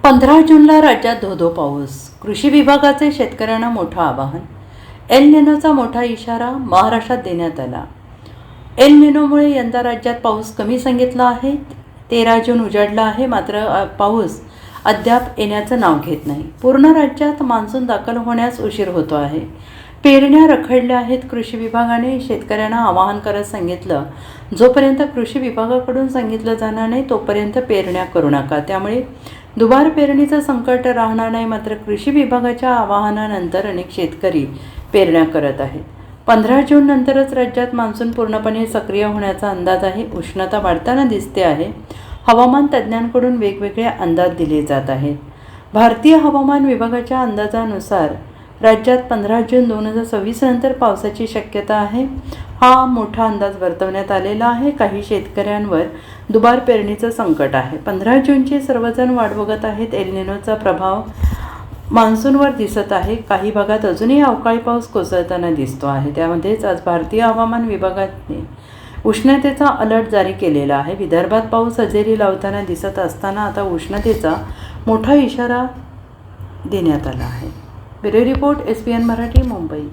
15 जूनला राज्यात धो-धो पाऊस. कृषी विभागाचे शेतकऱ्यांना मोठं आवाहन. एल निनोचा मोठा इशारा महाराष्ट्रात देण्यात आला. एल निनोमुळे यंदा राज्यात पाऊस कमी सांगितला आहे. 13 जून उजाडला आहे, मात्र पाऊस अद्याप येण्याचं नाव घेत नाही. पूर्ण राज्यात मान्सून दाखल होण्यास उशीर होतो आहे. पेरण्या रखडल्या आहेत. कृषी विभागाने शेतकऱ्यांना आवाहन करत सांगितलं, जोपर्यंत कृषी विभागाकडून सांगितलं जाणार नाही तोपर्यंत पेरण्या करू नका. त्यामुळे दुबार पेरणीचं संकट राहणार नाही. मात्र कृषी विभागाच्या आवाहनानंतर अनेक शेतकरी पेरण्या करत आहेत. 15 जून नंतरच राज्यात मान्सून पूर्णपणे सक्रिय होण्याचा अंदाज आहे. उष्णता वाढताना दिसते आहे. हवामान तज्ज्ञांकडून वेगवेगळे अंदाज दिले जात आहेत. भारतीय हवामान विभागाच्या अंदाजानुसार राज्यात 15 जून 2026 नंतर पावसाची शक्यता आहे. हा मोठा अंदाज वर्तवण्यात आलेला आहे. काही शेतकऱ्यांवर दुबार पेरणीचं संकट आहे. 15 जूनची सर्वजण वाट बघत आहेत. एल निनोचा प्रभाव मान्सूनवर दिसत आहे. काही भागात अजूनही अवकाळी पाऊस कोसळताना दिसतो आहे. त्यामध्येच आज भारतीय हवामान विभागाने उष्णतेचा अलर्ट जारी केलेला आहे. विदर्भात पाऊस हजेरी लावताना दिसत असताना आता उष्णतेचा मोठा इशारा देण्यात आला आहे. Bureau report, SBN Marathi, Mumbai.